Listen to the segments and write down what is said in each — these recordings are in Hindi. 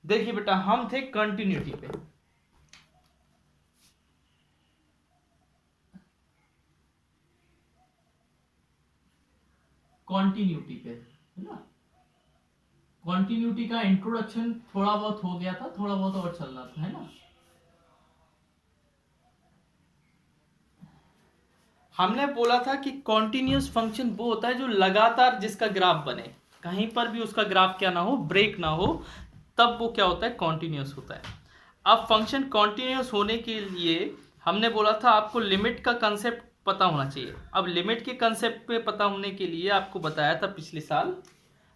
देखिए बेटा, हम थे कंटिन्यूटी पे, कॉन्टिन्यूटी पे, है ना। कॉन्टिन्यूटी का इंट्रोडक्शन थोड़ा बहुत हो गया था, थोड़ा बहुत और चल रहा था, है ना। हमने बोला था कि कॉन्टिन्यूस फंक्शन वो होता है जो लगातार जिसका ग्राफ बने, कहीं पर भी उसका ग्राफ क्या ना हो, ब्रेक ना हो, तब वो क्या होता है, कॉन्टिन्यूस होता है। अब फंक्शन कॉन्टिन्यूस होने के लिए हमने बोला था आपको लिमिट का कंसेप्ट पता होना चाहिए। अब लिमिट के कंसेप्ट पे पता होने के लिए आपको बताया था पिछले साल,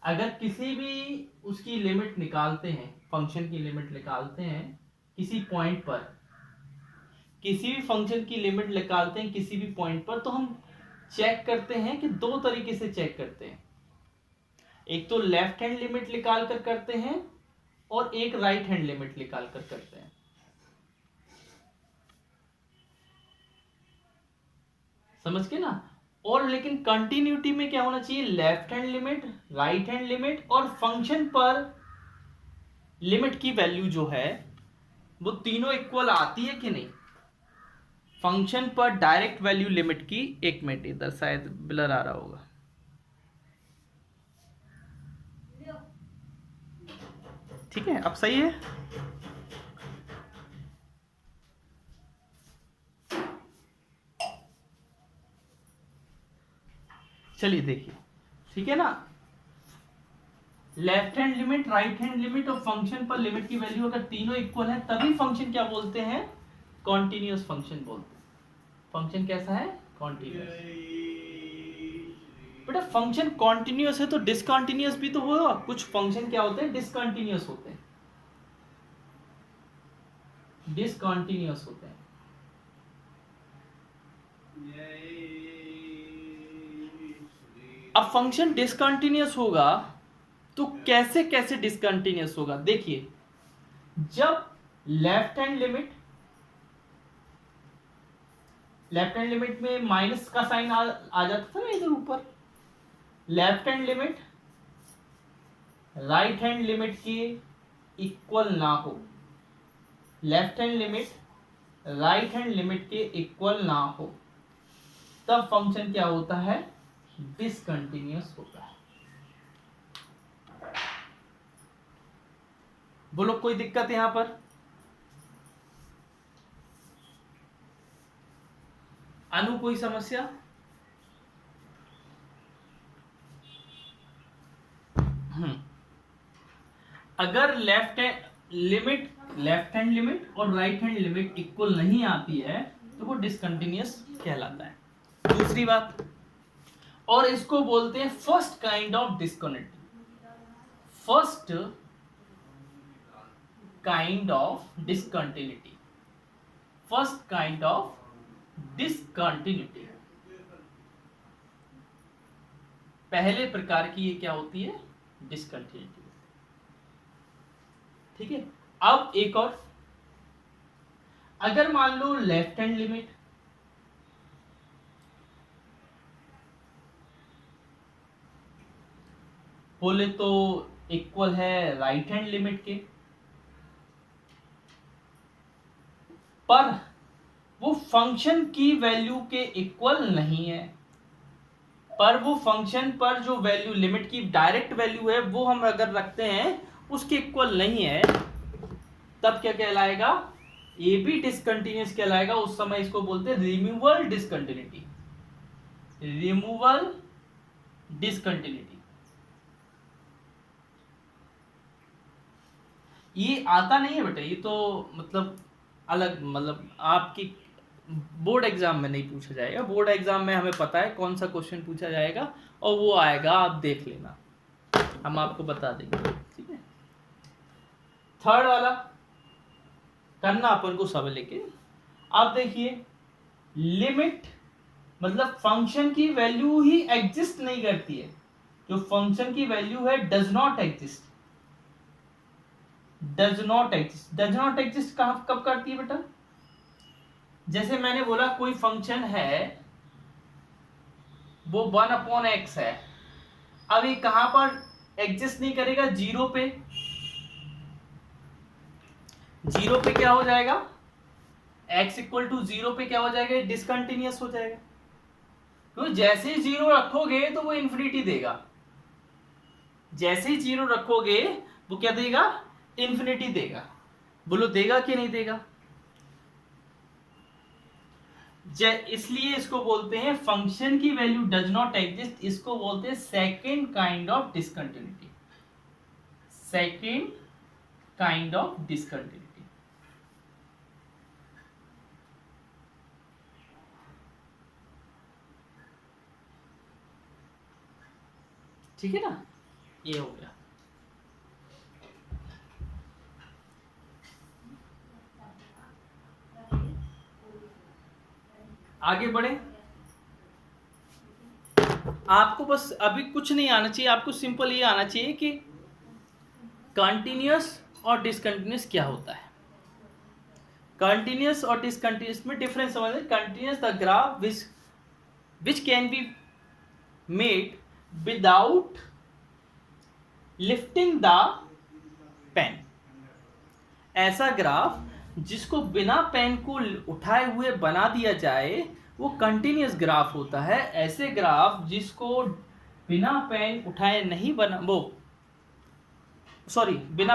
अगर किसी भी उसकी लिमिट निकालते हैं, फंक्शन की लिमिट निकालते हैं किसी पॉइंट पर, किसी भी फंक्शन की लिमिट निकालते हैं किसी भी पॉइंट पर, तो हम चेक करते हैं कि दो तरीके से चेक करते हैं। एक तो लेफ्ट हैंड लिमिट निकाल कर करते हैं और एक राइट हैंड लिमिट निकाल कर करते हैं। समझ के ना। और लेकिन कंटिन्यूटी में क्या होना चाहिए, left hand limit, right hand limit, और फंक्शन पर लिमिट की वैल्यू जो है वो तीनों इक्वल आती है कि नहीं। फंक्शन पर डायरेक्ट वैल्यू लिमिट की, एक मिनट इधर शायद ब्लर आ रहा होगा, ठीक है अब सही है। चलिए देखिए, ठीक है ना। Left hand limit, right hand limit और फंक्शन पर लिमिट की वैल्यू अगर तीनों इक्वल है तभी फंक्शन क्या बोलते हैं, कॉन्टिन्यूस फंक्शन बोलते हैं। फंक्शन कैसा है, कॉन्टिन्यूस। बेटा फंक्शन कॉन्टिन्यूस है तो डिसकंटिन्यूस भी तो होगा, कुछ फंक्शन क्या होते हैं, डिसकंटिन्यूस होते हैं, डिसकंटिन्यूस होते हैं। अब फंक्शन डिसकंटिन्यूस होगा तो कैसे कैसे डिसकंटिन्यूस होगा, देखिए जब लेफ्ट हैंड लिमिट में माइनस का साइन आ जाता था ना इधर ऊपर, left hand limit right hand limit के इक्वल ना हो, left hand limit right hand limit के इक्वल ना हो, तब फंक्शन क्या होता है, डिसकंटिन्यूअस होता है। बोलो कोई दिक्कत यहां पर, अनु कोई समस्या। अगर लेफ्ट हैंड लिमिट और राइट हैंड लिमिट इक्वल नहीं आती है तो वो डिसकंटिन्यूअस कहलाता है। दूसरी बात, और इसको बोलते हैं first kind of disconnect, first kind of discontinuity, first kind of discontinuity, पहले प्रकार की ये क्या होती है, डिसकंटिन्यूटी। ठीक है। अब एक और, अगर मान लो लेफ्ट हैंड लिमिट बोले तो इक्वल है राइट हैंड लिमिट के, पर वो फंक्शन की वैल्यू के इक्वल नहीं है, पर वो फंक्शन पर जो वैल्यू लिमिट की डायरेक्ट वैल्यू है वो हम अगर रखते हैं उसके इक्वल नहीं है, तब क्या कहलाएगा, ये भी डिसकंटिन्यूअस कहलाएगा। उस समय इसको बोलते हैं रिमूवल डिसकंटिन्यूटी, रिमूवल डिसकंटिन्यूटी। ये आता नहीं है बेटा, ये तो मतलब अलग, मतलब आपकी बोर्ड एग्जाम में नहीं पूछा जाएगा, बोर्ड एग्जाम में हमें पता है कौन सा क्वेश्चन पूछा जाएगा और वो आएगा, आप देख लेना, हम आपको बता देंगे, ठीक है। थर्ड वाला करना अपन को सब लेके, आप देखिए लिमिट मतलब फंक्शन की वैल्यू ही एग्जिस्ट नहीं करती है, जो फंक्शन की वैल्यू है does not exist, does not exist, does not exist कब करती है बेटा, जैसे मैंने बोला कोई फंक्शन है वो 1/x है, अब ये कहां पर एग्जिस्ट नहीं करेगा, जीरो पे, जीरो पे क्या हो जाएगा, x इक्वल टू जीरो पे क्या हो जाएगा, डिसकंटिन्यूअस हो जाएगा। तो जैसे ही जीरो रखोगे तो वो इंफिनिटी देगा, जैसे ही जीरो रखोगे वो क्या देगा, इंफिनिटी देगा। बोलो देगा कि नहीं देगा। इसलिए इसको बोलते हैं फंक्शन की वैल्यू डज नॉट एग्जिस्ट, इसको बोलते हैं second kind of discontinuity, second kind of discontinuity. ठीक है ना, ये हो गया। आगे बढ़े, आपको बस अभी कुछ नहीं आना चाहिए, आपको सिंपल ये आना चाहिए कि कंटिन्यूअस और डिसकंटिन्यूअस क्या होता है। कंटिन्यूअस और डिसकंटिन्यूअस में डिफरेंस समझ, continuous the graph which can be made without lifting the pen, ऐसा ग्राफ जिसको बिना पेन को उठाए हुए बना दिया जाए वो कंटिन्यूअस ग्राफ होता है। ऐसे ग्राफ जिसको बिना पेन उठाए नहीं बना, वो सॉरी बिना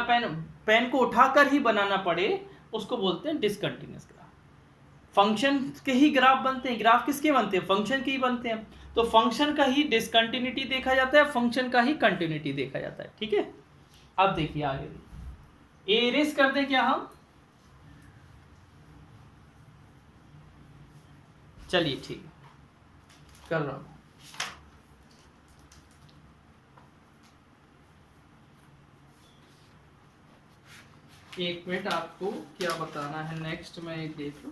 पेन को उठाकर ही बनाना पड़े, उसको बोलते हैं डिसकंटिन्यूअस ग्राफ। फंक्शन के ही ग्राफ बनते हैं, ग्राफ किसके बनते हैं, फंक्शन के ही बनते हैं। तो फंक्शन का ही डिसकंटिन्यूटी देखा जाता है, फंक्शन का ही कंटिन्यूटी देखा जाता है। ठीक है, अब देखिए आगे, एरेस कर दे क्या हम, चलिए ठीक है कर रहा हूं। एक मिनट, आपको क्या बताना है नेक्स्ट, मैं एक देख लूं।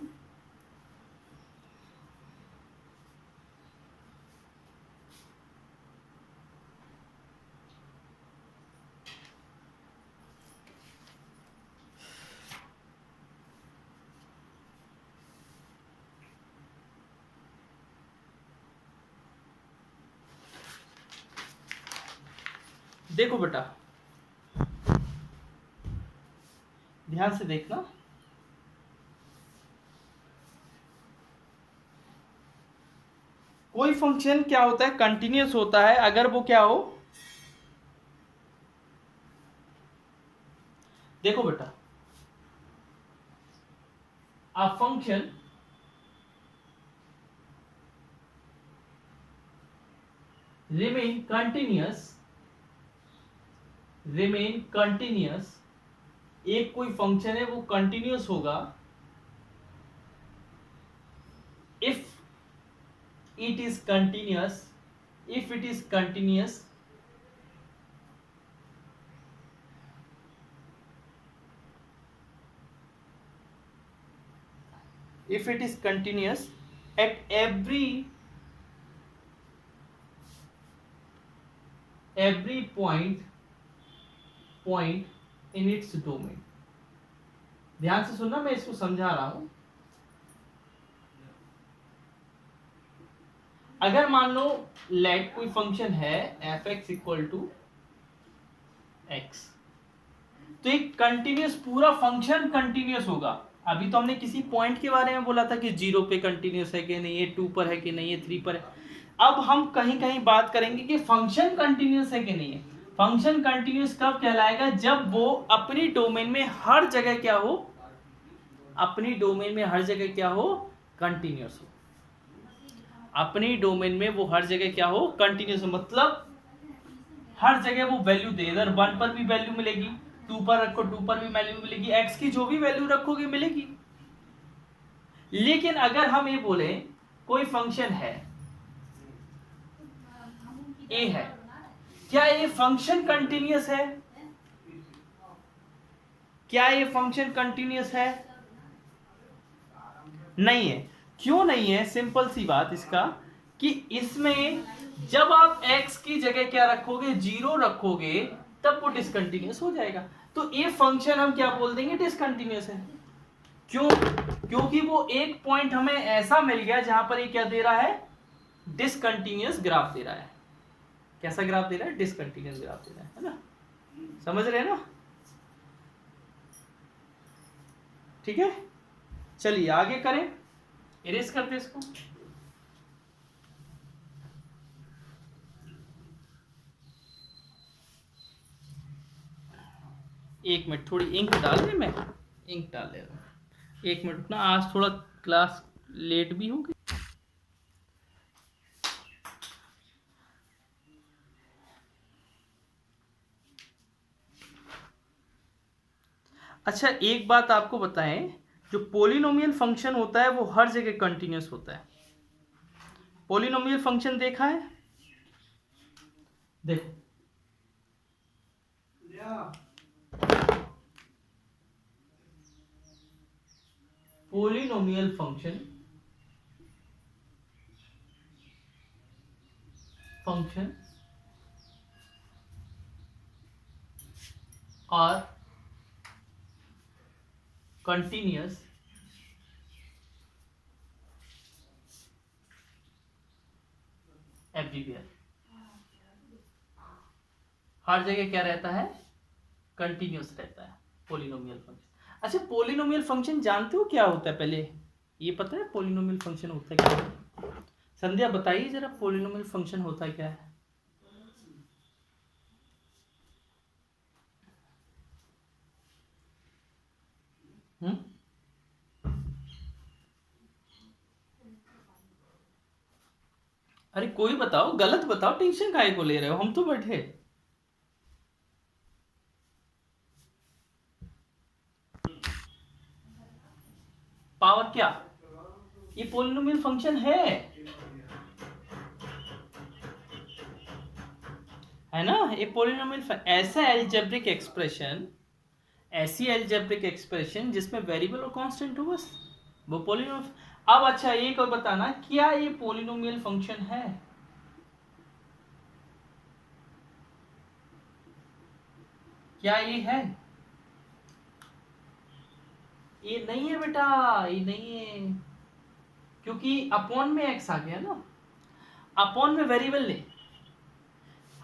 देखो बेटा, ध्यान से देखना, कोई फंक्शन क्या होता है, कंटिन्यूअस होता है अगर वो क्या हो, देखो बेटा, a function remain continuous, एक कोई फंक्शन है वो कंटिन्यूअस होगा if it is continuous, if it is continuous at every point in its domain। ध्यान से सुनना, मैं इसको समझा रहा हूं। अगर मान लो लेट कोई फंक्शन है f(x) इक्वल टू x, तो एक कंटिन्यूअस पूरा फंक्शन कंटिन्यूअस होगा। अभी तो हमने किसी पॉइंट के बारे में बोला था कि 0 पे कंटिन्यूअस है कि नहीं, ये 2 पर है कि नहीं, ये 3 पर है। अब हम कहीं कहीं बात करेंगे कि फंक्शन कंटिन्यूअस है कि नहीं है। फंक्शन कंटिन्यूअस कब कहलाएगा, जब वो अपनी डोमेन में हर जगह क्या हो, अपनी डोमेन में हर जगह क्या हो, कंटिन्यूअस हो। अपनी डोमेन में वो हर जगह क्या हो, कंटिन्यूअस हो, मतलब हर जगह वो वैल्यू दे, इधर 1 पर भी वैल्यू मिलेगी, 2 पर रखो 2 पर भी वैल्यू मिलेगी, x की जो भी वैल्यू रखोगे मिलेगी। लेकिन अगर हम ये बोले कोई फंक्शन है a है, क्या ये फंक्शन कंटिन्यूअस है, क्या ये फंक्शन कंटिन्यूअस है, नहीं है। क्यों नहीं है, सिंपल सी बात इसका कि इसमें जब आप x की जगह क्या रखोगे, 0 रखोगे, तब वो डिसकंटिन्यूअस हो जाएगा। तो ये फंक्शन हम क्या बोल देंगे, डिसकंटिन्यूअस है। क्यों, क्योंकि वो एक पॉइंट हमें ऐसा मिल गया जहां पर ये क्या दे रहा है, डिसकंटिन्यूअस ग्राफ दे रहा है। कैसा ग्राफ दे रहा है, डिसकंटिन्यूअस ग्राफ दे रहा है ना, समझ रहे हैं ना। ठीक है, चलिए आगे करें, इरेज करते इसको। एक मिनट, थोड़ी इंक डाल दे, मैं इंक डाल ले रहा हूँ। एक मिनट ना, आज थोड़ा क्लास लेट भी होगी। अच्छा, एक बात आपको बताएं, जो पोलिनोमियल फंक्शन होता है वो हर जगह कंटिन्यूस होता है। पोलिनोमियल फंक्शन देखा है, देखो polynomial function are continuous everywhere. हर जगह क्या रहता है, कंटिन्यूस रहता है पोलिनोमियल फंक्शन। अच्छा, पोलिनोमियल फंक्शन जानते हो क्या होता है, पहले ये पता है पोलिनोमियल फंक्शन होता है क्या है? संध्या बताइए जरा, पोलिनोमियल फंक्शन होता है क्या है? हम्म, अरे कोई बताओ, गलत बताओ, टेंशन काहे को ले रहे हो, हम तो बैठे। पावर क्या, ये पोलिनोमियल फंक्शन है ना, ये पोलिनोमियल ऐसा एल्जेब्रिक एक्सप्रेशन, ऐसी एल्जेब्रिक एक्सप्रेशन जिसमें वेरिएबल और कांस्टेंट हो, बस वो पोलिनोमियल। अब अच्छा, एक और बताना, क्या ये पोलिनोमियल फंक्शन है? क्या ये है? ये नहीं है बेटा, ये नहीं है, क्योंकि अपॉन में एक्स आ गया ना, अपॉन में वेरिएबल नहीं।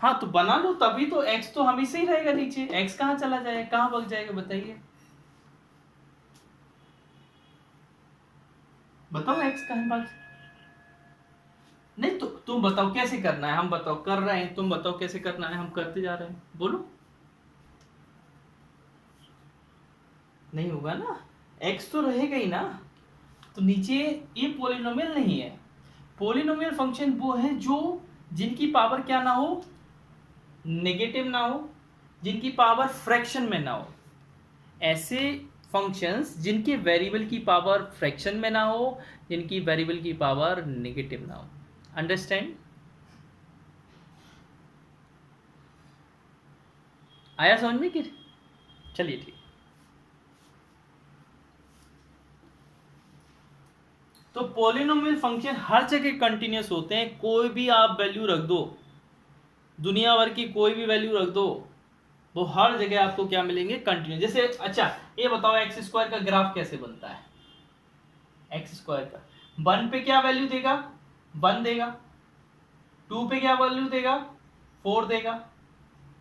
हाँ तो बना लो, तभी तो एक्स तो हमेशा ही रहेगा नीचे, एक्स कहाँ चला जाएगा, कहाँ भाग जाएगा, बताइए, बताओ एक्स कहाँ भाग। नहीं तो तुम बताओ कैसे करना है, हम बताओ कर रहे हैं, तुम बताओ कैसे करना है, हम करते जा रहे हैं, बोलो। नहीं होगा ना, एक्स तो रहेगा ही ना, तो नीचे ये पोलिनोमियल नहीं है। पोलिनोमियल फंक्शन वो है जो जिनकी पावर क्या ना हो, नेगेटिव ना हो, जिनकी पावर फ्रैक्शन में ना हो, ऐसे फंक्शंस जिनके वेरिएबल की पावर फ्रैक्शन में ना हो, जिनकी वेरिएबल की पावर नेगेटिव ना हो। अंडरस्टैंड? आया समझ में कि? चलिए ठीक। तो पोलिनोमियल फंक्शन हर जगह कंटिन्यूस होते हैं, कोई भी आप वैल्यू रख दो, दुनिया भर की कोई भी वैल्यू रख दो, वो हर जगह आपको क्या मिलेंगे, कंटिन्यूस। जैसे अच्छा ये बताओ, एक्स स्क्वायर का ग्राफ कैसे बनता है? एक्स स्क्वायर का 1 पे क्या वैल्यू देगा, 1 देगा, 2 पे क्या वैल्यू देगा, 4 देगा,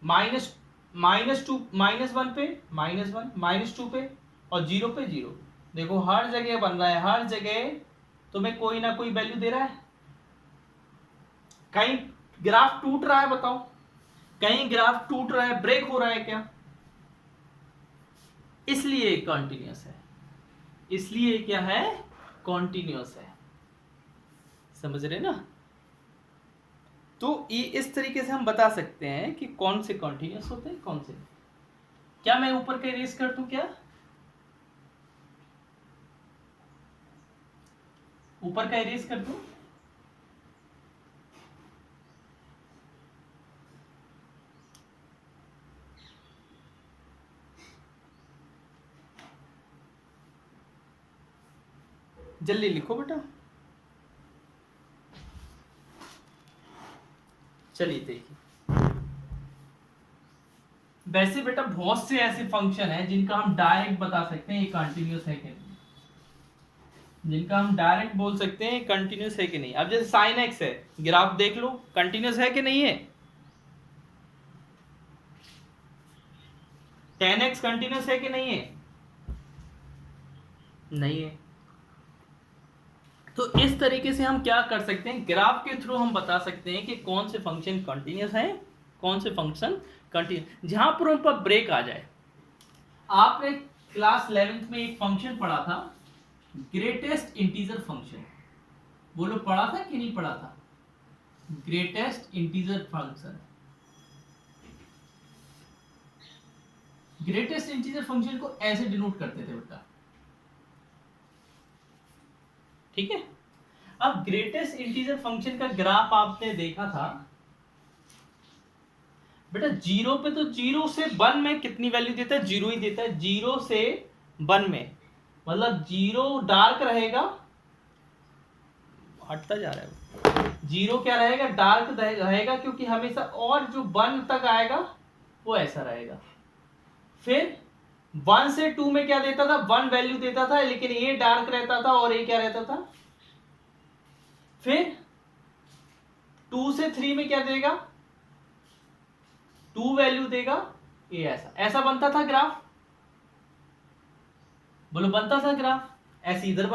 माइनस माइनस टू माइनस 1 पे -1, -2 पे, और 0 पे 0। देखो हर जगह बन रहा है, हर जगह तुम्हें कोई ना कोई वैल्यू दे रहा है। कहीं ग्राफ टूट रहा है, बताओ, कहीं ग्राफ टूट रहा है, ब्रेक हो रहा है क्या? इसलिए कॉन्टिन्यूस है, इसलिए क्या है, कॉन्टिन्यूस है। समझ रहे ना? तो ये इस तरीके से हम बता सकते हैं कि कौन से कॉन्टिन्यूस होते हैं, कौन से। क्या मैं ऊपर का इरेज कर दूं क्या? ऊपर का इरेज कर दूं? जल्दी लिखो बेटा। चलिए देखिए, वैसे बेटा बहुत से ऐसे फंक्शन हैं जिनका हम डायरेक्ट बता सकते हैं ये कंटिन्यूस है कि नहीं, जिनका हम डायरेक्ट बोल सकते हैं कंटिन्यूस है कि नहीं। अब जैसे साइन एक्स है, ग्राफ देख लो, कंटिन्यूस है कि नहीं है? tan x कंटिन्यूस है कि नहीं है? नहीं है। तो इस तरीके से हम क्या कर सकते हैं, ग्राफ के थ्रू हम बता सकते हैं कि कौन से फंक्शन कंटिन्यूस है, कौन से फंक्शन कंटिन्यूस, जहां पर उन पर ब्रेक आ जाए। आपने क्लास 11th में एक फंक्शन पढ़ा था, ग्रेटेस्ट इंटीजर फंक्शन। बोलो पढ़ा था कि नहीं पढ़ा था? Greatest integer function. Greatest integer function को ऐसे डिनोट करते थे बेटा, ठीक है। अब ग्रेटेस्ट इंटीजर फंक्शन का ग्राफ आपने देखा था बेटा, जीरो पे तो जीरो से 1 में कितनी वैल्यू देता है, जीरो ही देता है। जीरो से 1 में मतलब जीरो डार्क रहेगा, हटता जा रहा है, जीरो क्या रहेगा, डार्क रहेगा, क्योंकि हमेशा, और जो 1 तक आएगा वो ऐसा रहेगा। फिर 1 से 2 में क्या देता था, 1 वैल्यू देता था, लेकिन ये डार्क रहता था और ये क्या रहता था। फिर 2 से 3 में क्या देगा, 2 वैल्यू देगा, ये ऐसा ऐसा बनता था ग्राफ। बोलो बनता था ग्राफ, ऐसे इधर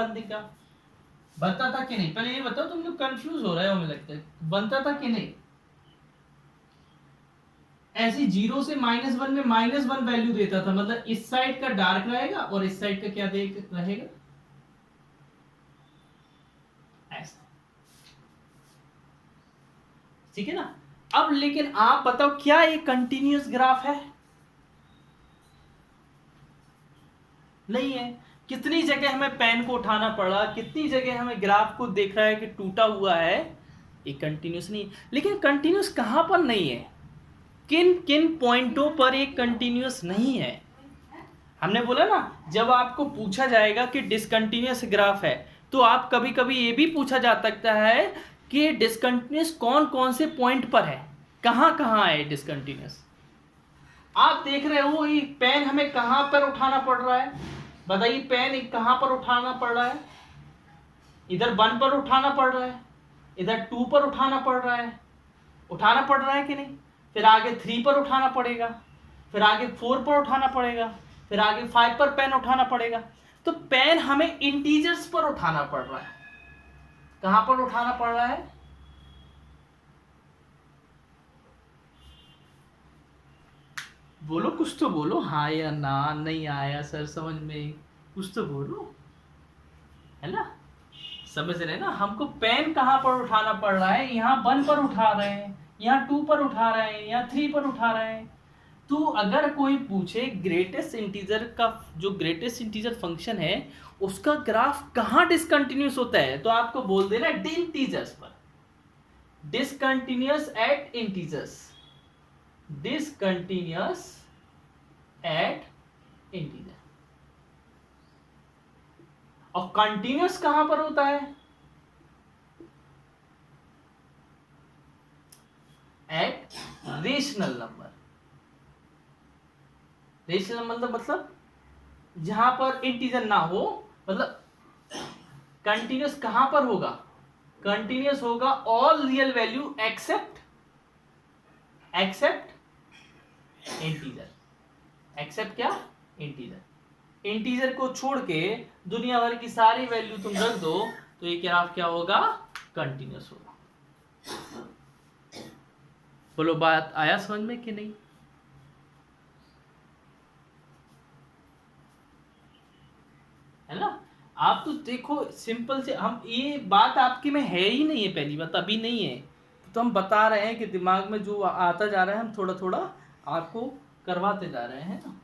बनता था कि नहीं? पहले ये बताओ, तुम लोग कंफ्यूज हो रहे हो, मुझे लगता है। बनता था कि नहीं? ऐसी जीरो से -1 में -1 वैल्यू देता था, मतलब इस साइड का डार्क रहेगा और इस साइड का क्या रहेगा, ऐसा, ठीक है ना। अब लेकिन आप बताओ, क्या ये कंटिन्यूअस ग्राफ है? नहीं है। कितनी जगह हमें पेन को उठाना पड़ा, कितनी जगह हमें ग्राफ को देख रहा है कि टूटा हुआ है, ये कंटिन्यूअस नहीं है। लेकिन कंटिन्यूअस कहां पर नहीं है, किन किन पॉइंटों पर एक कंटिन्यूअस नहीं है? हमने बोला ना, जब आपको पूछा जाएगा कि डिसकंटिन्यूअस ग्राफ है, तो आप कभी कभी ये भी पूछा जा सकता है कि डिसकंटिन्यूअस कौन कौन से पॉइंट पर है, कहां कहां है डिसकंटिन्यूअस। आप देख रहे हो ये पेन हमें कहां पर उठाना पड़ रहा है, बताइए, पेन कहां पर उठाना पड़ रहा है? इधर 1 पर उठाना पड़ रहा है, इधर 2 पर उठाना पड़ रहा है, उठाना पड़ रहा है कि नहीं? फिर आगे 3 पर उठाना पड़ेगा, फिर आगे 4 पर उठाना पड़ेगा, फिर आगे 5 पर पेन उठाना पड़ेगा। तो पेन हमें इंटीजर्स पर उठाना पड़ रहा है। कहां पर उठाना पड़ रहा है? बोलो, कुछ तो बोलो, हाँ या ना। नहीं आया सर समझ में, कुछ तो बोलो, है ना। समझ रहे हैं ना, हमको पेन कहां पर उठाना पड़ रहा है, यहाँ 1 पर उठा रहे हैं, यहाँ 2 पर उठा रहे हैं, यहाँ 3 पर उठा रहे हैं। तो अगर कोई पूछे ग्रेटेस्ट इंटीजर का, जो ग्रेटेस्ट इंटीजर फंक्शन है, उसका ग्राफ कहाँ डिसकंटिन्यूस होता है, तो आपको बोल देना इंटीजर्स पर, discontinuous at integers, discontinuous at integer. और कंटिन्यूस कहां पर होता है? Eight rational number. रेशनल मतलब जहां पर इंटीजर ना हो, मतलब कंटिन्यूस कहां पर होगा, कंटिन्यूस होगा all real value except integer. Except क्या? इंटीजर। इंटीजर को छोड़ के दुनिया भर की सारी वैल्यू तुम रख दो, तो ये ग्राफ क्या होगा, कंटिन्यूस होगा। बोलो बात आया समझ में कि नहीं? है ना। आप तो देखो, सिंपल से, हम ये बात आपके में है ही नहीं है, पहली बात अभी नहीं है, तो हम बता रहे हैं कि दिमाग में जो आता जा रहा है, हम थोड़ा थोड़ा आपको करवाते जा रहे हैं ना।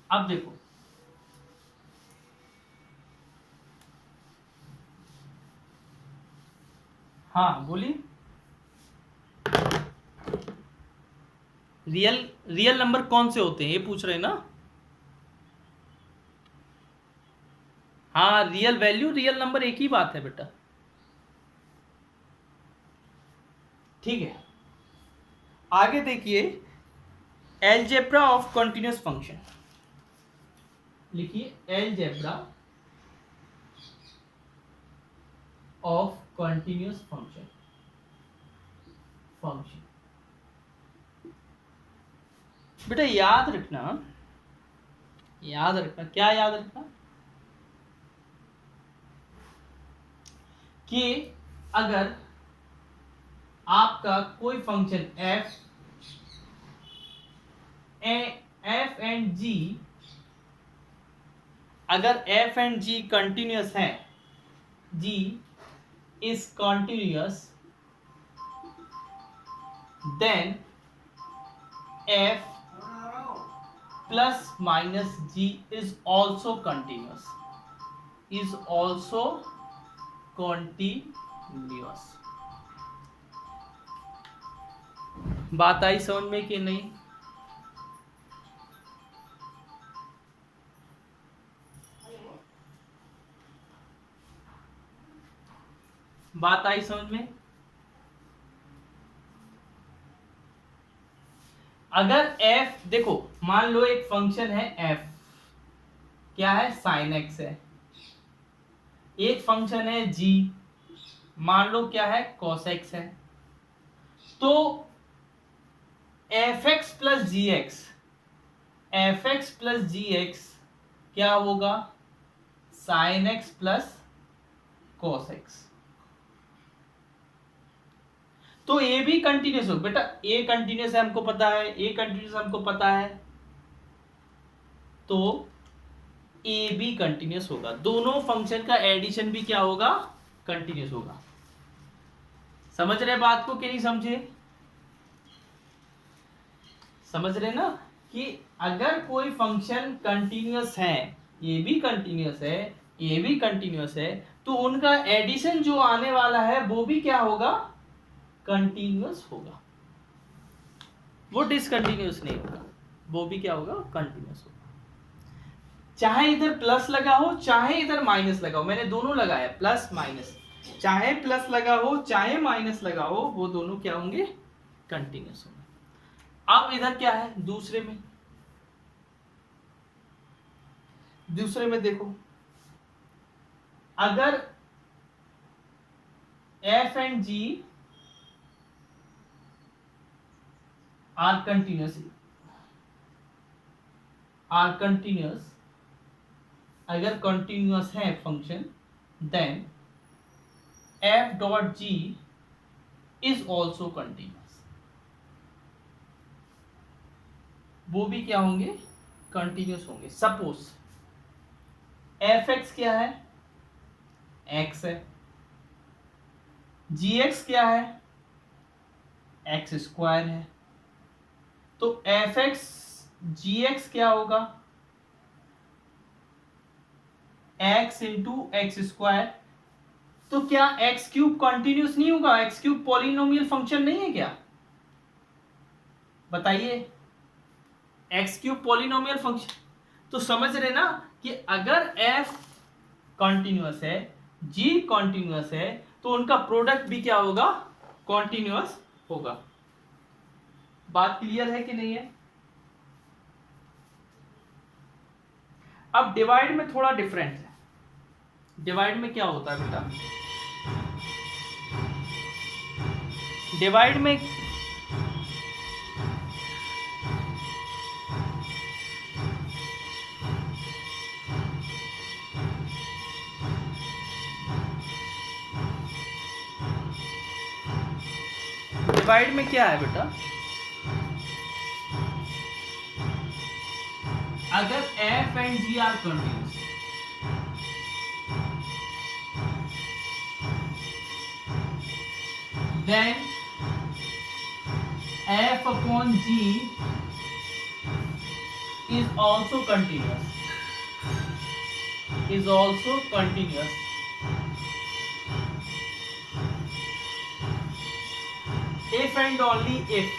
अब देखो, हाँ बोलिए। रियल नंबर कौन से होते हैं, ये पूछ रहे हैं ना। हाँ, रियल वैल्यू, रियल नंबर एक ही बात है बेटा, ठीक है। आगे देखिए, एलजेब्रा ऑफ कंटिन्यूअस फंक्शन, लिखिए एलजेब्रा ऑफ कंटिन्यूअस फंक्शन। बेटा याद रखना, क्या याद रखना, कि अगर आपका कोई फंक्शन एफ एंड जी, अगर एफ एंड जी कंटिन्यूअस है, G is continuous, then F plus minus G is also continuous, is also continuous. बात आई समझ में कि नहीं? बात आई समझ में? अगर f, देखो मान लो एक फंक्शन है f, क्या है, साइन x है। एक फंक्शन है g, मान लो क्या है, cos x है। तो fx plus gx, fx plus gx क्या होगा, sine x plus cos x। तो ए भी कंटिन्यूस हो बेटा, ए कंटिन्यूस है हमको पता है, ए कंटिन्यूस हमको पता है, तो ए भी कंटिन्यूस होगा। दोनों फंक्शन का एडिशन भी क्या होगा, कंटिन्यूस होगा। समझ रहे बात को कि नहीं समझे? समझ रहे ना कि अगर कोई फंक्शन कंटिन्यूस है, ये भी कंटिन्यूस है, ये भी कंटिन्यूस है, तो उनका एडिशन जो आने वाला है वो भी क्या होगा, कंटिन्यूअस होगा। वो डिसकंटिन्यूअस नहीं होगा, वो भी क्या होगा, कंटिन्यूअस होगा। चाहे इधर प्लस लगा हो चाहे इधर माइनस लगा हो, मैंने दोनों लगाया प्लस माइनस, चाहे प्लस लगा हो चाहे माइनस लगा हो, वो दोनों क्या होंगे, कंटिन्यूअस होंगे। अब इधर क्या है, दूसरे में देखो, अगर F and G are continuous, अगर कंटिन्यूअस है function, then f dot g is also continuous, वो भी क्या होंगे, कंटिन्यूअस होंगे। सपोज fx क्या है, x है, gx क्या है, x स्क्वायर है, तो fx gx क्या होगा, x इंटू एक्स स्क्वायर। तो क्या एक्स क्यूब कंटिन्यूस नहीं होगा, एक्स क्यूब पॉलिनोमियल फंक्शन नहीं है क्या, बताइए, एक्स क्यूब पॉलिनोमियल फंक्शन। तो समझ रहे ना कि अगर f कंटिन्यूअस है, g कंटिन्यूअस है, तो उनका प्रोडक्ट भी क्या होगा, कंटिन्यूअस होगा। बात क्लियर है कि नहीं है? अब डिवाइड में थोड़ा डिफरेंट है। डिवाइड में क्या होता है बेटा, डिवाइड में क्या है बेटा, अगर f and g are continuous, then f upon g is also continuous, is also continuous, if and only if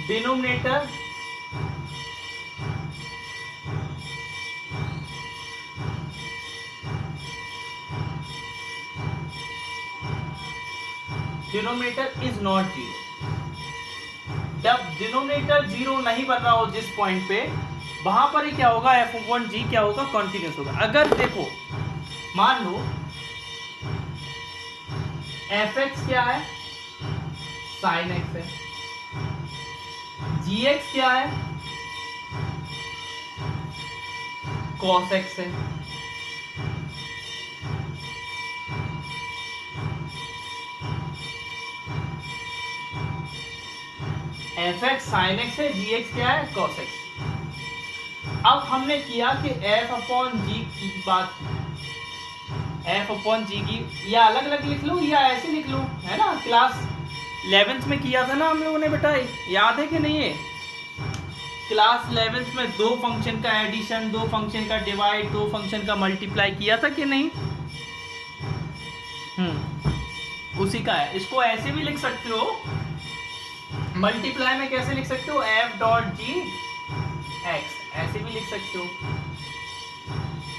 denominator is not zero. जब डिनोमिनेटर जीरो नहीं बन रहा हो जिस पॉइंट पे, वहां पर ही क्या होगा, एफ अपॉन जी क्या होगा, कंटिन्यूस होगा। अगर देखो मान लो एफ एक्स क्या है, साइन एक्स है, जी एक्स क्या है, cos x है, fx sin x है, gx क्या है cos x। अब हमने किया कि f अपॉन जी की बात, f अपॉन जी की, या अलग अलग लिख लो या ऐसे लिख लो, है ना। क्लास 11th में किया था ना हम लोगों ने बेटा, याद है कि नहीं है? क्लास 11th में दो फंक्शन का एडिशन, दो फंक्शन का डिवाइड, दो फंक्शन का मल्टीप्लाई किया था कि नहीं? उसी का है। इसको ऐसे भी लिख सकते हो, मल्टीप्लाई में कैसे लिख सकते हो, f डॉट जी एक्स, ऐसे भी लिख सकते हो,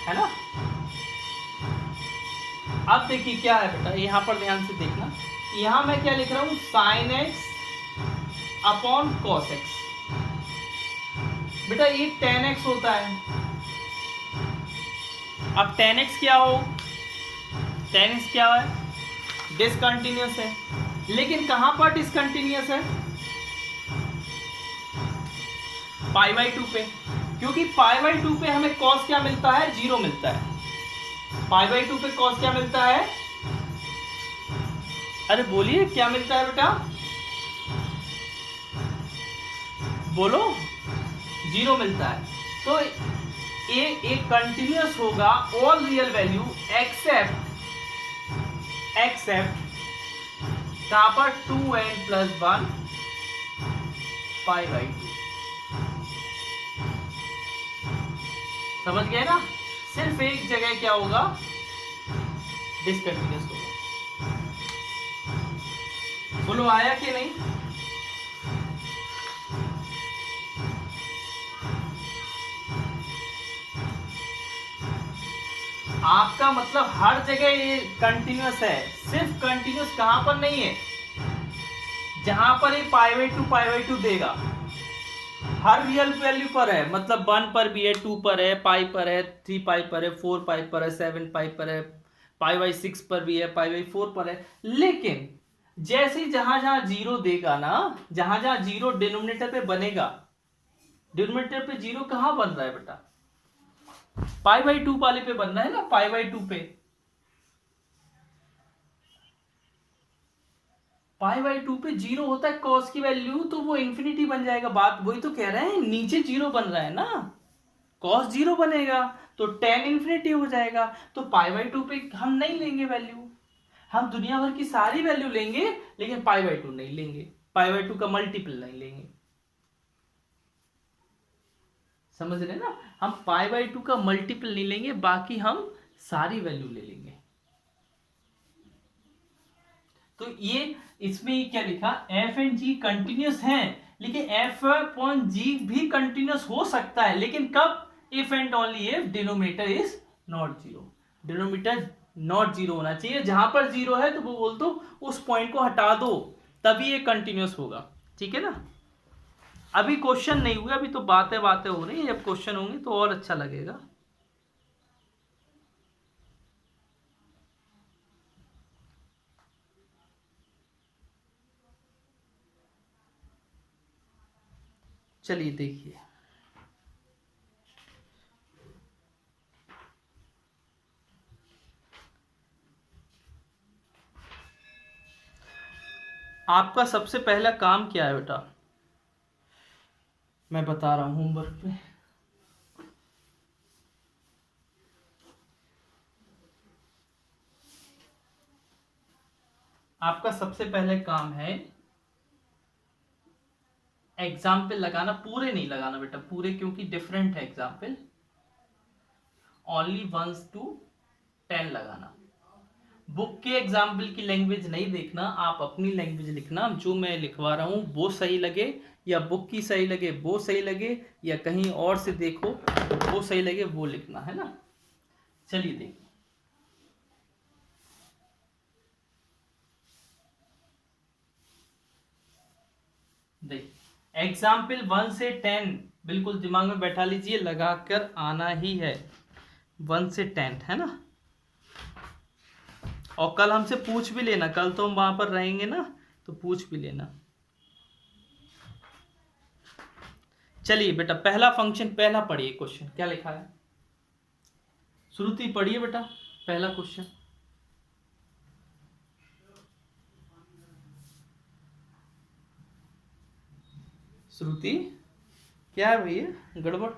है ना। अब देखिए क्या है बेटा, यहां पर ध्यान से देखना, यहां मैं क्या लिख रहा हूं, sine x upon cos x. बेटा ये tan x होता है। अब tan x क्या हो, tan x क्या है, डिसकंटिन्यूअस है, लेकिन कहां पर डिसकंटिन्यूअस है, पाई बाई 2 पे, क्योंकि पाई बाई 2 पे हमें cos क्या मिलता है, 0 मिलता है। पाई बाई 2 पे cos क्या मिलता है, अरे बोलिए क्या मिलता है बेटा, बोलो, 0 मिलता है। तो ये एक कंटिन्यूअस होगा ऑल रियल वैल्यू एक्सेप्ट कहां पर 2n+1 पाई बाई 2। समझ गए ना, सिर्फ एक जगह क्या होगा, डिसकंटिन्यूअस होगा। बोलो आया कि नहीं? आपका मतलब हर जगह ये कंटिन्यूअस है, सिर्फ कंटिन्यूअस कहां पर नहीं है, जहां पर ये पाई बाई 2 देगा, हर रियल वैल्यू पर है, मतलब 1 पर भी है, 2 पर है, पाई पर है, 3 पाई पर है, 4 पाई पर है, 7 पाई पर है, पाई बाई 6 पर भी है, पाई बाई 4 पर है। लेकिन जैसे जहां जहां जीरो देगा ना, जहां जहां जीरो डिनोमिनेटर पे बनेगा, डिनोमिनेटर पे जीरो कहां बन रहा है बेटा, पाई बाई 2 वाले पे बन रहा है ना, पाई बाई 2 पे, पाई बाई 2 पे जीरो होता है कॉस की वैल्यू, तो वो इंफिनिटी बन जाएगा। बात वही तो कह रहे हैं, नीचे जीरो बन रहा है ना, कॉस जीरो बनेगा तो टेन इंफिनिटी हो जाएगा। तो पाई बाई 2 पे हम नहीं लेंगे वैल्यू, हम दुनिया भर की सारी वैल्यू लेंगे, लेकिन पाई बाई 2 नहीं लेंगे, पाई बाई 2 का मल्टीपल नहीं लेंगे। समझ रहे ना, हम पाई बाई 2 का मल्टीपल नहीं लेंगे, बाकी हम सारी वैल्यू ले लेंगे। तो ये इसमें ये क्या लिखा, एफ एंड जी कंटिन्यूस हैं, लेकिन एफ अपॉन जी भी कंटिन्यूस हो सकता है, लेकिन कब, if and only if denominator is not zero, denominator not zero होना चाहिए। जहां पर जीरो है तो वो बोल दो उस पॉइंट को हटा दो, तभी ये कंटिन्यूस होगा। ठीक है ना, अभी क्वेश्चन नहीं हुए, अभी तो बातें बातें हो रही है, जब क्वेश्चन होंगे तो और अच्छा लगेगा। चलिए देखिए, आपका सबसे पहला काम क्या है बेटा, मैं बता रहा हूं होमवर्क पे। आपका सबसे पहले काम है एग्जाम्पल लगाना, पूरे नहीं लगाना बेटा, पूरे क्योंकि डिफरेंट है एग्जाम्पल, ओनली 1 to 10 लगाना। बुक के एग्जाम्पल की लैंग्वेज नहीं देखना, आप अपनी लैंग्वेज लिखना, जो मैं लिखवा रहा हूँ वो सही लगे, या बुक की सही लगे वो सही लगे, या कहीं और से देखो वो सही लगे, वो लिखना है ना। चलिए देखिए, देखिए एग्जाम्पल 1 से 10 बिल्कुल दिमाग में बैठा लीजिए, लगाकर आना ही है, 1 से 10 है ना। और कल हमसे पूछ भी लेना, कल तो हम वहां पर रहेंगे ना, तो पूछ भी लेना। चलिए बेटा, पहला फंक्शन, पहला पढ़िए क्वेश्चन क्या लिखा है। श्रुति पढ़िए बेटा पहला क्वेश्चन। श्रुति क्या है भैया गड़बड़?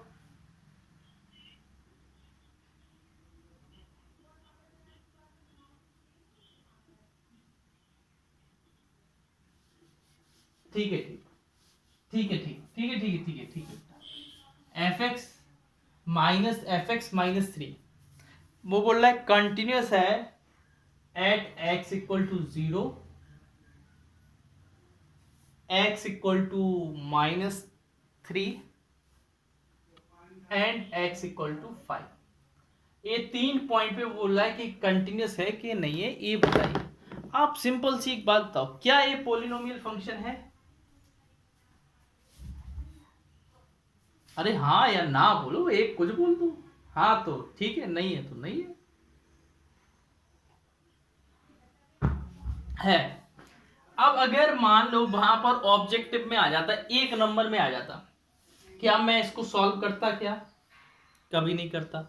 ठीक है ठीक है ठीक ठीक है ठीक है ठीक है ठीक है। एफ एक्स माइनस थ्री वो बोल रहा है कंटिन्यूस है at X equal to zero, X equal to minus three and X equal to five. ये 3 पॉइंट पे बोल रहा है कि कंटिन्यूस है कि नहीं है, ये बताइए। आप सिंपल सी एक बात बताओ, क्या ये पॉलिनोमियल फंक्शन है? अरे हाँ या ना बोलो, एक कुछ बोल दो। हाँ तो ठीक है, नहीं है तो नहीं है। अब अगर मान लो वहां पर ऑब्जेक्टिव में आ जाता, 1 नंबर में आ जाता, क्या मैं इसको सॉल्व करता? क्या कभी नहीं करता।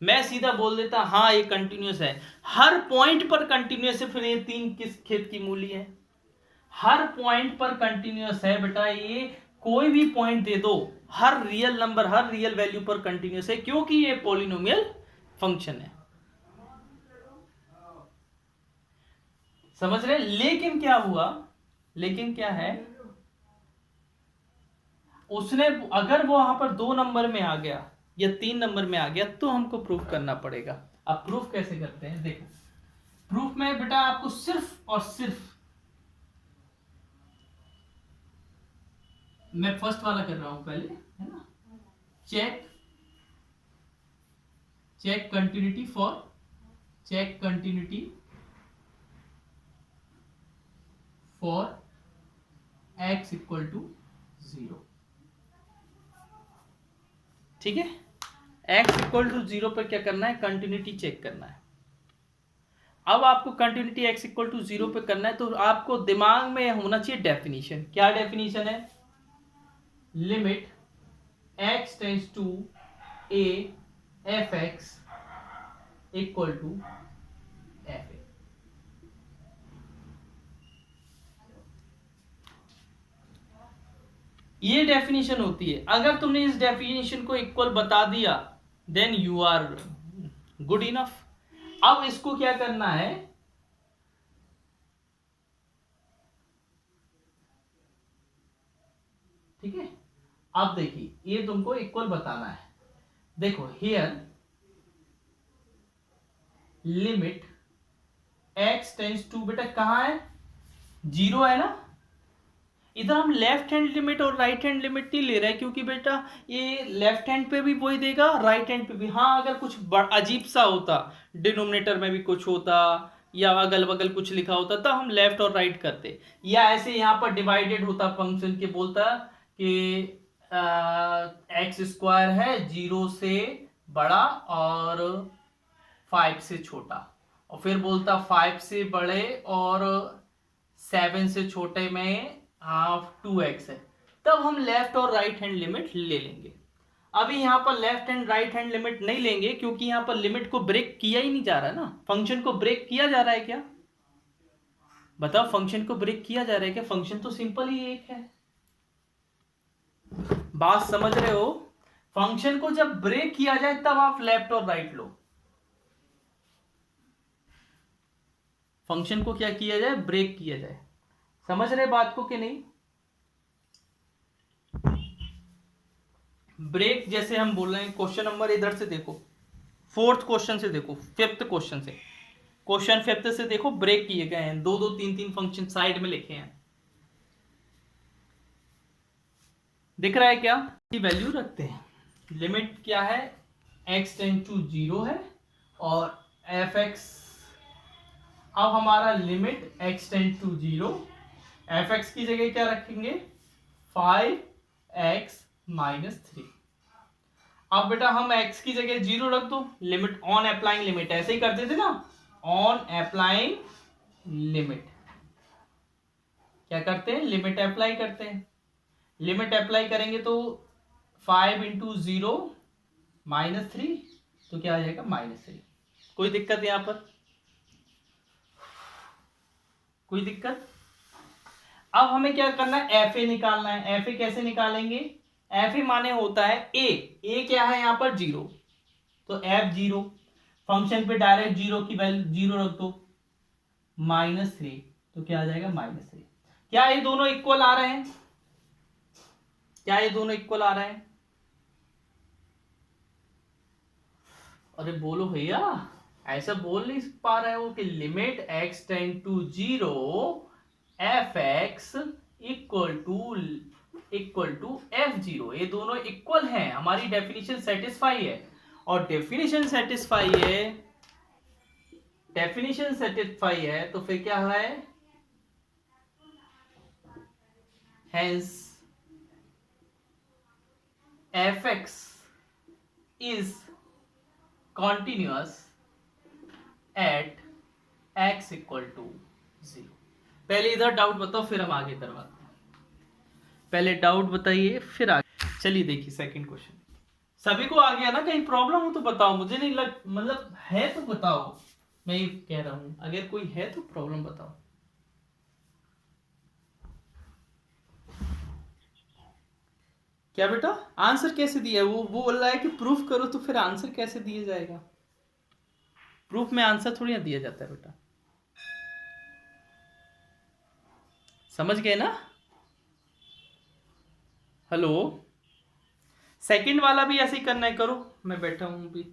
मैं सीधा बोल देता हाँ ये कंटिन्यूस है, हर पॉइंट पर कंटिन्यूस है। फिर ये 3 किस खेत की मूली है? हर पॉइंट पर कंटिन्यूस है बेटा, ये कोई भी पॉइंट दे दो, हर रियल नंबर हर रियल वैल्यू पर कंटिन्यूस है, क्योंकि ये पॉलिनोमियल फंक्शन है। समझ रहे? लेकिन क्या हुआ, लेकिन क्या है, उसने अगर वो वहां पर 2 नंबर में आ गया या 3 नंबर में आ गया तो हमको प्रूफ करना पड़ेगा। अब प्रूफ कैसे करते हैं देखो। प्रूफ में बेटा आपको सिर्फ और सिर्फ, मैं फर्स्ट वाला कर रहा हूं पहले, है ना, check continuity for X equal to 0। ठीक है, एक्स इक्वल टू 0 पर क्या करना है? कंटिन्यूटी चेक करना है। अब आपको कंटिन्यूटी एक्स इक्वल टू 0 पे करना है तो आपको दिमाग में होना चाहिए डेफिनेशन। क्या डेफिनेशन है? Limit X tends to A F X equal to F A. ये डेफिनेशन होती है। अगर तुमने इस डेफिनेशन को इक्वल बता दिया then you are good enough. अब इसको क्या करना है, ठीक है, अब देखिए ये तुमको इक्वल बताना है। देखो here limit X tends to, बेटा कहां है? 0 है ना। इधर हम लेफ्ट हैंड लिमिट और राइट हैंड लिमिट नहीं ले रहे हैं, क्योंकि बेटा ये लेफ्ट हैंड पे भी वही देगा, राइट हैंड पे भी। हाँ अगर कुछ अजीब सा होता, डिनोमिनेटर में भी कुछ होता या अगल बगल कुछ लिखा होता तो हम लेफ्ट और राइट करते, या ऐसे यहाँ पर डिवाइडेड होता फंक्शन के, बोलता कि एक्स स्क्वायर है 0 से बड़ा और 5 से छोटा, और फिर बोलता 5 से बड़े और 7 से छोटे में 2x है, तब हम लेफ्ट और राइट हैंड लिमिट ले लेंगे। अभी यहां पर left and right hand limit नहीं लेंगे, क्योंकि यहां पर लिमिट को ब्रेक किया ही नहीं जा रहा है ना। फंक्शन को ब्रेक किया जा रहा है क्या? बताओ, फंक्शन को ब्रेक किया जा रहा है क्या? फंक्शन तो सिंपल ही एक है। बात समझ रहे हो? फंक्शन को जब ब्रेक किया जाए तब आप लेफ्ट और राइट लो। फंक्शन को क्या किया जाए? ब्रेक किया जाए। समझ रहे बात को कि नहीं? ब्रेक जैसे हम बोल रहे हैं, क्वेश्चन नंबर इधर से देखो, 4th क्वेश्चन से देखो, 5th क्वेश्चन से, क्वेश्चन 5th से देखो, ब्रेक किए गए हैं, 2 2 3 3 फंक्शन साइड में लिखे हैं। दिख रहा है क्या? की वैल्यू रखते हैं। लिमिट क्या है? x टेंड टू 0 है और एफ एक्स। अब हमारा limit x tend to 0, F X की जगह क्या रखेंगे? 5x minus 3। अब बेटा हम x की जगह 0 रख दो, लिमिट ऑन अप्लाइंग लिमिट, ऐसे ही करते थे ना, ऑन अप्लाइंग लिमिट। क्या करते हैं? लिमिट अप्लाई करते हैं। लिमिट अप्लाई करेंगे तो 5 इंटू 0 माइनस 3, तो क्या आ जाएगा -3। कोई दिक्कत यहां पर? कोई दिक्कत? अब हमें क्या करना है, एफ ए निकालना है। एफ ए कैसे निकालेंगे? एफ ए माने होता है ए क्या है यहां पर? 0। तो एफ 0, फंक्शन पे डायरेक्ट 0 की वैल्यू 0 रख दो, -3, तो क्या आ जाएगा -3। क्या ये दोनों इक्वल आ रहे हैं? क्या ये दोनों इक्वल आ रहे हैं? अरे बोलो भैया, ऐसा बोल नहीं पा रहे हो कि limit x tend to 0 F X equal to f0, ये दोनों इक्वल हैं, हमारी डेफिनेशन सेटिस्फाई है। और डेफिनेशन सेटिस्फाई है तो फिर क्या है? Hence fx is continuous at x equal to 0। पहले इधर डाउट बताओ, फिर हम आगे करवाते हैं। पहले डाउट बताइए, फिर आगे। चलिए देखिए सेकंड क्वेश्चन। सभी को आ गया ना? कहीं प्रॉब्लम हो तो बताओ, मुझे नहीं मतलब है तो बताओ। मैं ये कह रहा हूं अगर कोई है तो प्रॉब्लम बताओ। क्या बेटा आंसर कैसे दिया? वो बोल रहा है कि प्रूफ करो, तो फिर आंसर कैसे दिया जाएगा? प्रूफ में आंसर थोड़ी ना दिया जाता है बेटा, समझ गए ना? हेलो, सेकंड वाला भी ऐसे ही करना है, करो। मैं बैठा हूं भी,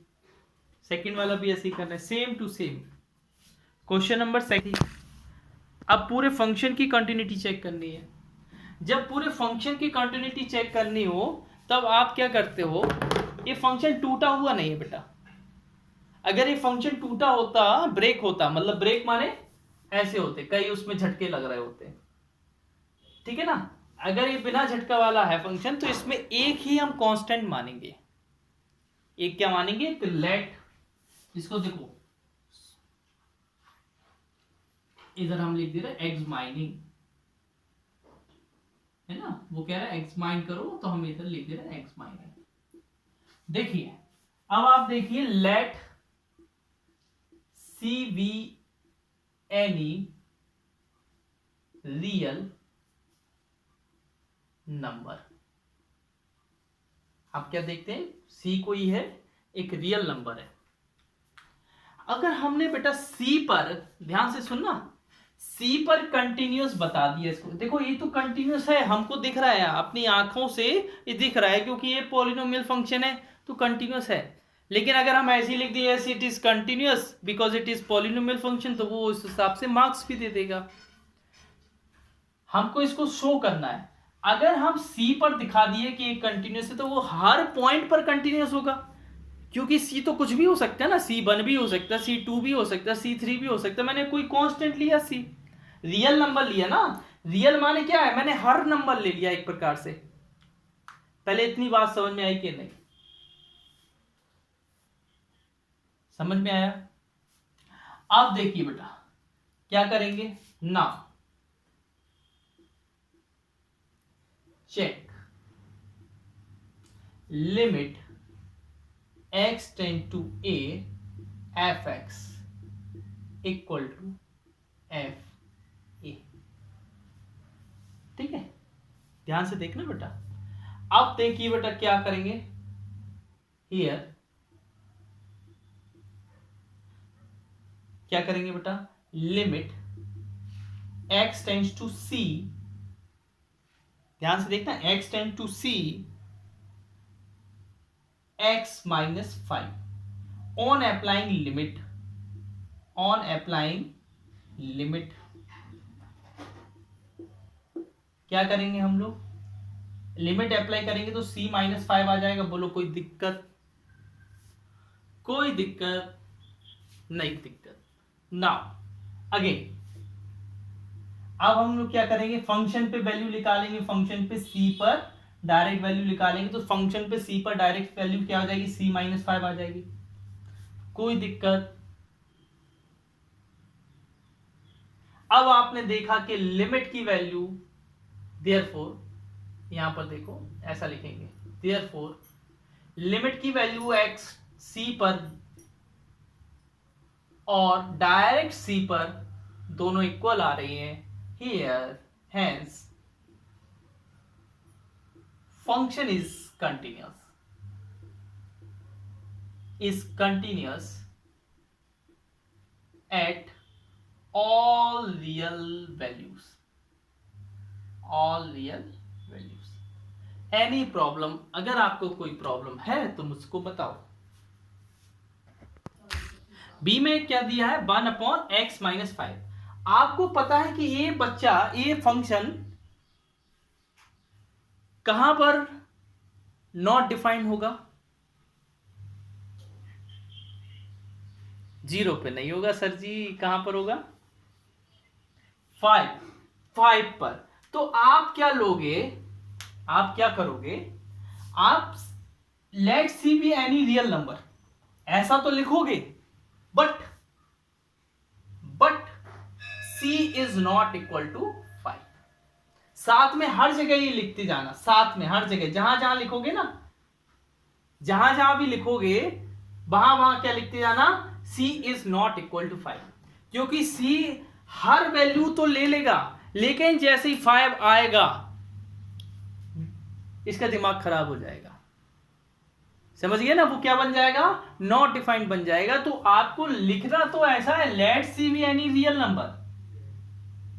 सेकंड वाला भी ऐसे ही करना है, same to same. Question number second. अब पूरे फंक्शन की कंटिन्यूटी चेक करनी है। जब पूरे फंक्शन की कंटिन्यूटी चेक करनी हो तब आप क्या करते हो? ये फंक्शन टूटा हुआ नहीं है बेटा। अगर ये फंक्शन टूटा होता, ब्रेक होता, मतलब ब्रेक माने ऐसे होते, कई उसमें झटके लग रहे होते, ठीक है ना? अगर ये बिना झटका वाला है फंक्शन तो इसमें एक ही हम कांस्टेंट मानेंगे। एक क्या मानेंगे? तो लेट, इसको देखो इधर हम लिख दे रहे एक्स माइनिंग, है ना? वो कह रहा है एक्स माइन करो, तो हम इधर लिख दे रहे हैं एक्स माइनिंग। देखिए अब आप देखिए, let C be any real number. आप क्या देखते हैं? सी कोई है, एक रियल नंबर है। अगर हमने बेटा सी पर, ध्यान से सुनना, सी पर कंटिन्यूअस बता दिया इसको, देखो ये तो कंटिन्यूअस है, हमको दिख रहा है, अपनी आंखों से ये दिख रहा है, क्योंकि ये पॉलिनोमियल फंक्शन है तो कंटिन्यूअस है। लेकिन अगर हम ऐसे ही लिख दिए it is continuous because it is polynomial function, तो वो उस हिसाब से मार्क्स भी दे देगा। हमको इसको शो करना है। अगर हम सी पर दिखा दिए कि ये कंटिन्यूअस है, तो वो हर पॉइंट पर कंटिन्यूअस होगा, क्योंकि सी तो कुछ भी हो सकता है ना, C1 भी हो सकता है, C2 भी हो सकता है, C3 भी हो सकता है। मैंने कोई कांस्टेंट लिया, सी रियल नंबर लिया ना। रियल माने क्या है? मैंने हर नंबर ले लिया एक प्रकार से। पहले इतनी बात समझ में आई कि नहीं? समझ में आया? अब देखिए बेटा क्या करेंगे ना, check limit x tend to a F X equal to F A. ठीक है, ध्यान से देखना बेटा। अब देखिए बेटा क्या करेंगे, हियर क्या करेंगे बेटा, limit x tends to c, ध्यान से देखना, x tend to c x minus 5 on applying limit, क्या करेंगे हम लोग? लिमिट अप्लाई करेंगे तो c माइनस 5 आ जाएगा। बोलो कोई दिक्कत? कोई दिक्कत नहीं, दिक्कत ना। अगेन अब हम लोग क्या करेंगे, फंक्शन पे वैल्यू निकालेंगे, फंक्शन पे c पर डायरेक्ट वैल्यू निकालेंगे, तो फंक्शन पे c पर डायरेक्ट वैल्यू क्या आ जाएगी? c माइनस 5 आ जाएगी। कोई दिक्कत? अब आपने देखा कि लिमिट की वैल्यू, देयरफॉर यहां पर देखो ऐसा लिखेंगे, देयरफॉर लिमिट की वैल्यू x सी पर और डायरेक्ट सी पर दोनों इक्वल आ रही है here, hence function is continuous eight all real values, any problem, अगर आपको कोई प्रॉब्लम है तो मुझको बताओ। बी में क्या दिया है 1/x-5। आपको पता है कि ये बच्चा, ये फंक्शन कहां पर नॉट डिफाइंड होगा? 0 पे नहीं होगा सर जी, कहां पर होगा? 5 पर। तो आप क्या लोगे, आप क्या करोगे, आप let C be any real number ऐसा तो लिखोगे, but C is not equal to 5। साथ में हर जगह ये लिखते जाना, साथ में हर जगह जहां जहां लिखोगे ना, जहां जहां भी लिखोगे वहां वहां क्या लिखते जाना, सी इज नॉट इक्वल टू 5। क्योंकि सी हर वैल्यू तो ले लेगा, लेकिन जैसे ही 5 आएगा इसका दिमाग खराब हो जाएगा। समझिए ना, वो क्या बन जाएगा? नॉट डिफाइंड बन जाएगा। तो आपको लिखना तो ऐसा है, let C be any real number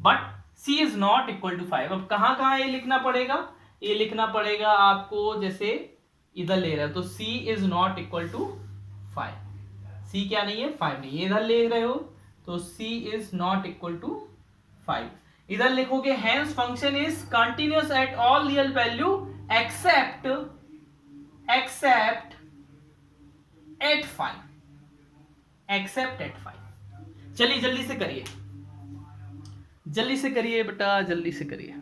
but C is not equal to 5। अब कहां कहां ये लिखना पड़ेगा? ये लिखना पड़ेगा आपको, जैसे इधर ले रहे हो तो सी इज नॉट इक्वल टू 5। सी क्या नहीं है? 5 नहीं है। इधर ले रहे हो तो c is not equal to 5। इधर लिखोगे hence function is continuous at all real value except at 5। चलिए जल्दी से करिए, जल्दी से करिए बेटा, जल्दी से करिए।